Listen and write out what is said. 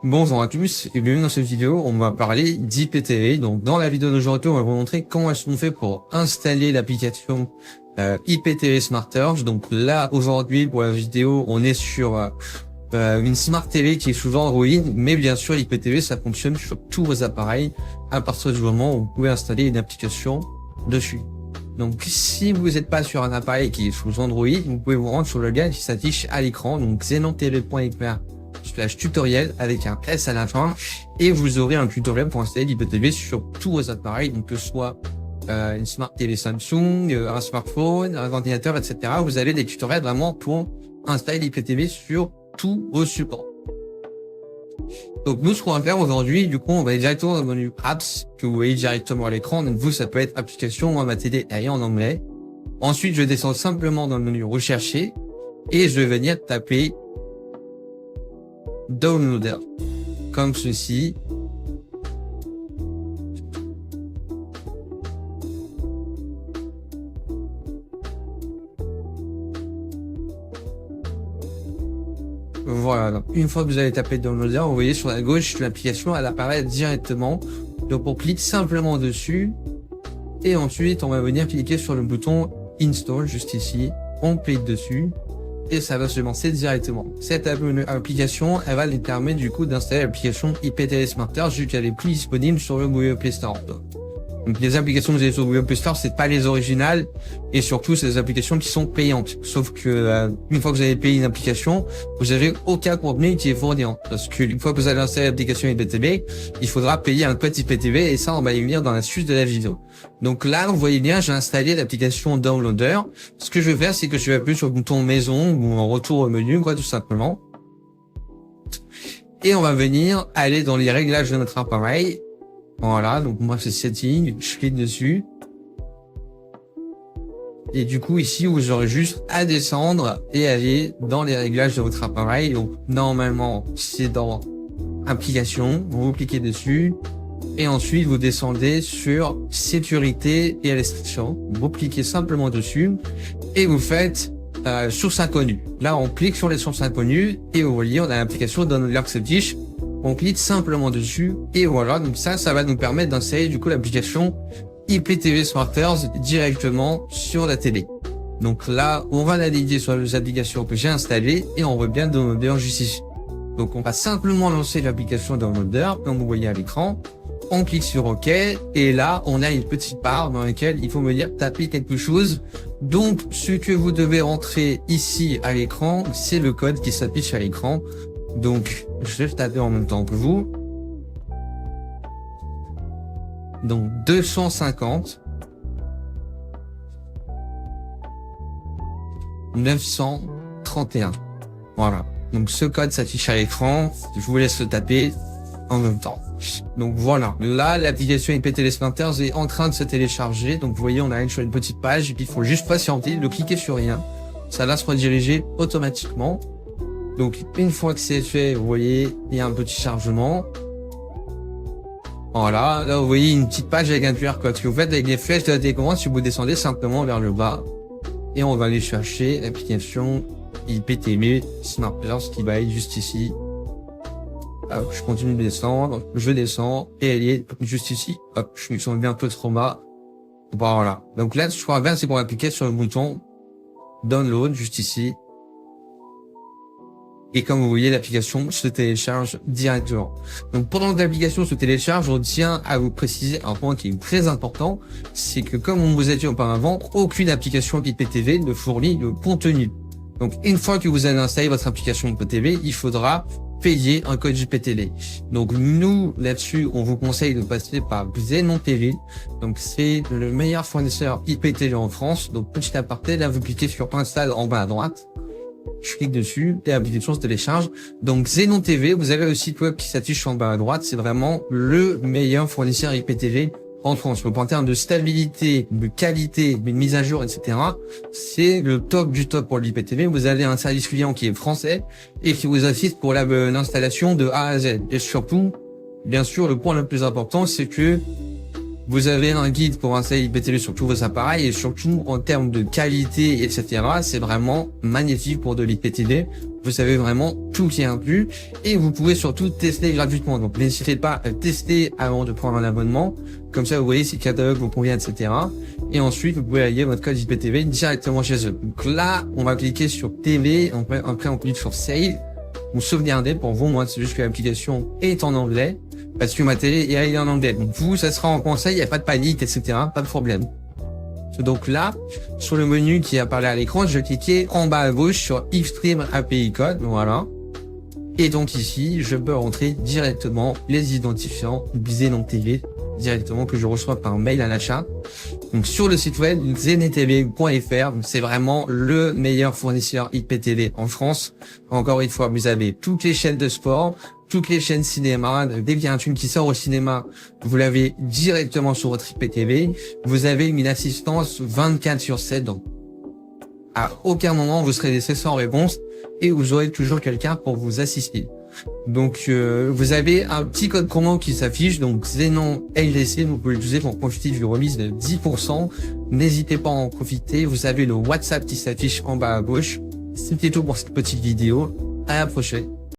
Bonjour à tous et bienvenue dans cette vidéo. On va parler d'IPTV. Donc dans la vidéo d'aujourd'hui, on va vous montrer comment est-ce qu'on fait pour installer l'application IPTV Smart Urge. Donc là aujourd'hui pour la vidéo, on est sur une Smart TV qui est sous Android, mais bien sûr IPTV ça fonctionne sur tous vos appareils à partir du moment où vous pouvez installer une application dessus. Donc si vous n'êtes pas sur un appareil qui est sous Android, vous pouvez vous rendre sur le lien qui s'affiche à l'écran, donc xenontv.fr/tutoriel avec un S à la fin, et vous aurez un tutoriel pour installer l'IPTV sur tous vos appareils, donc que ce soit une Smart TV Samsung, un smartphone, un ordinateur, etc. Vous avez des tutoriels vraiment pour installer l'IPTV sur tous vos supports. Donc nous, ce qu'on va faire aujourd'hui, du coup, on va aller directement dans le menu Apps que vous voyez directement à l'écran. Donc vous, ça peut être Application, moi ma télé elle est en anglais. Ensuite, je descends simplement dans le menu Rechercher et je vais venir taper Downloader comme ceci. Voilà, donc une fois que vous avez tapé Downloader, vous voyez sur la gauche, l'application elle apparaît directement. Donc on clique simplement dessus et ensuite on va venir cliquer sur le bouton Install juste ici. On clique dessus et ça va se lancer directement. Cette application, elle va nous permettre du coup d'installer l'application IPTV Smart Urge vu qu'elle est plus disponible sur le Google Play Store. Donc les applications que vous avez sur Google Play Store, c'est pas les originales et surtout c'est des applications qui sont payantes. Sauf que une fois que vous avez payé une application, vous avez aucun contenu qui est fourni. Parce que une fois que vous allez installer l'application IPTV, il faudra payer un code IPTV et ça on va y venir dans la suite de la vidéo. Donc là vous voyez bien, j'ai installé l'application Downloader. Ce que je vais faire, c'est que je vais appuyer sur le bouton Maison ou en retour au menu, quoi, tout simplement. Et on va venir aller dans les réglages de notre appareil. Voilà, donc moi c'est Setting, je clique dessus. Et du coup ici vous aurez juste à descendre et aller dans les réglages de votre appareil. Donc normalement c'est dans Application, vous cliquez dessus et ensuite vous descendez sur Sécurité et restrictions. Vous cliquez simplement dessus et vous faites source inconnue. Là on clique sur les sources inconnues et vous voyez on a l'application Downloader qui s'affiche. On clique simplement dessus et voilà, donc ça va nous permettre d'installer du coup l'application IPTV Smart Urge directement sur la télé. Donc là, on va naviguer sur les applications que j'ai installées et on voit bien Downloader juste ici. Donc on va simplement lancer l'application Downloader comme vous voyez à l'écran. On clique sur OK et là, on a une petite barre dans laquelle il faut me dire taper quelque chose. Donc ce que vous devez rentrer ici à l'écran, c'est le code qui s'affiche à l'écran. Donc, je vais taper en même temps que vous. Donc, 250 931. Voilà. Donc, ce code s'affiche à l'écran. Je vous laisse le taper en même temps. Donc, voilà. Là, l'application IPTV Smart Urge est en train de se télécharger. Donc, vous voyez, on arrive sur une petite page. Il faut juste patienter, ne cliquer sur rien. Ça va se rediriger automatiquement. Donc, une fois que c'est fait, vous voyez, il y a un petit chargement. Voilà. Là, vous voyez une petite page avec un QR code. Ce que vous faites avec les flèches de la télécommande, si vous descendez simplement vers le bas. Et on va aller chercher l'application IPTV Smart Urge qui va être juste ici. Hop, je continue de descendre. Je descends. Et elle est juste ici. Hop, je me sens bien un peu trop bas. Voilà. Donc là, ce qu'on va faire, c'est qu'on va cliquer sur le bouton Download, juste ici. Et comme vous voyez, l'application se télécharge directement. Donc pendant que l'application se télécharge, je tiens à vous préciser un point qui est très important, c'est que comme on vous a dit auparavant, aucune application IPTV ne fournit le contenu. Donc une fois que vous avez installé votre application IPTV, il faudra payer un code IPTV. Donc nous, là-dessus, on vous conseille de passer par XenonTV. Donc c'est le meilleur fournisseur IPTV en France. Donc petit aparté, là vous cliquez sur Install en bas à droite. Je clique dessus et l'application se télécharge. Donc XenonTV, vous avez le site web qui s'affiche en bas à droite. C'est vraiment le meilleur fournisseur IPTV en France. Donc en termes de stabilité, de qualité, de mise à jour, etc. C'est le top du top pour l'IPTV. Vous avez un service client qui est français et qui vous assiste pour l'installation de A à Z. Et surtout, bien sûr, le point le plus important, c'est que Vous avez un guide pour installer l'IPTV sur tous vos appareils et surtout en termes de qualité, etc. C'est vraiment magnifique pour de l'IPTV. Vous savez vraiment tout qui est inclus et vous pouvez surtout tester gratuitement. Donc n'hésitez pas à tester avant de prendre un abonnement. Comme ça, vous voyez si le catalogue vous convient, etc. Et ensuite, vous pouvez allier votre code IPTV directement chez eux. Donc là, on va cliquer sur TV. Après, on clique sur Save. Vous sauvegardez. Pour vous, moi, c'est juste que l'application est en anglais. Parce que ma télé est en anglais. Donc vous, ça sera en français, il n'y a pas de panique, etc. Pas de problème. Donc là, sur le menu qui apparaît à l'écran, je vais cliquer en bas à gauche sur Xstream API Code. Voilà. Et donc ici, je peux rentrer directement les identifiants Xenon TV directement que je reçois par mail à l'achat. Donc sur le site web xenetv.fr, c'est vraiment le meilleur fournisseur IPTV en France. Encore une fois, vous avez toutes les chaînes de sport, toutes les chaînes cinéma. Dès qu'il y a un film qui sort au cinéma, vous l'avez directement sur votre IPTV. Vous avez une assistance 24/7. Donc, à aucun moment, vous serez laissé sans réponse et vous aurez toujours quelqu'un pour vous assister. Donc, vous avez un petit code promo qui s'affiche, donc Xenon LDC, vous pouvez l'utiliser pour profiter du remise de 10%. N'hésitez pas à en profiter. Vous avez le WhatsApp qui s'affiche en bas à gauche. C'était tout pour cette petite vidéo. À la prochaine.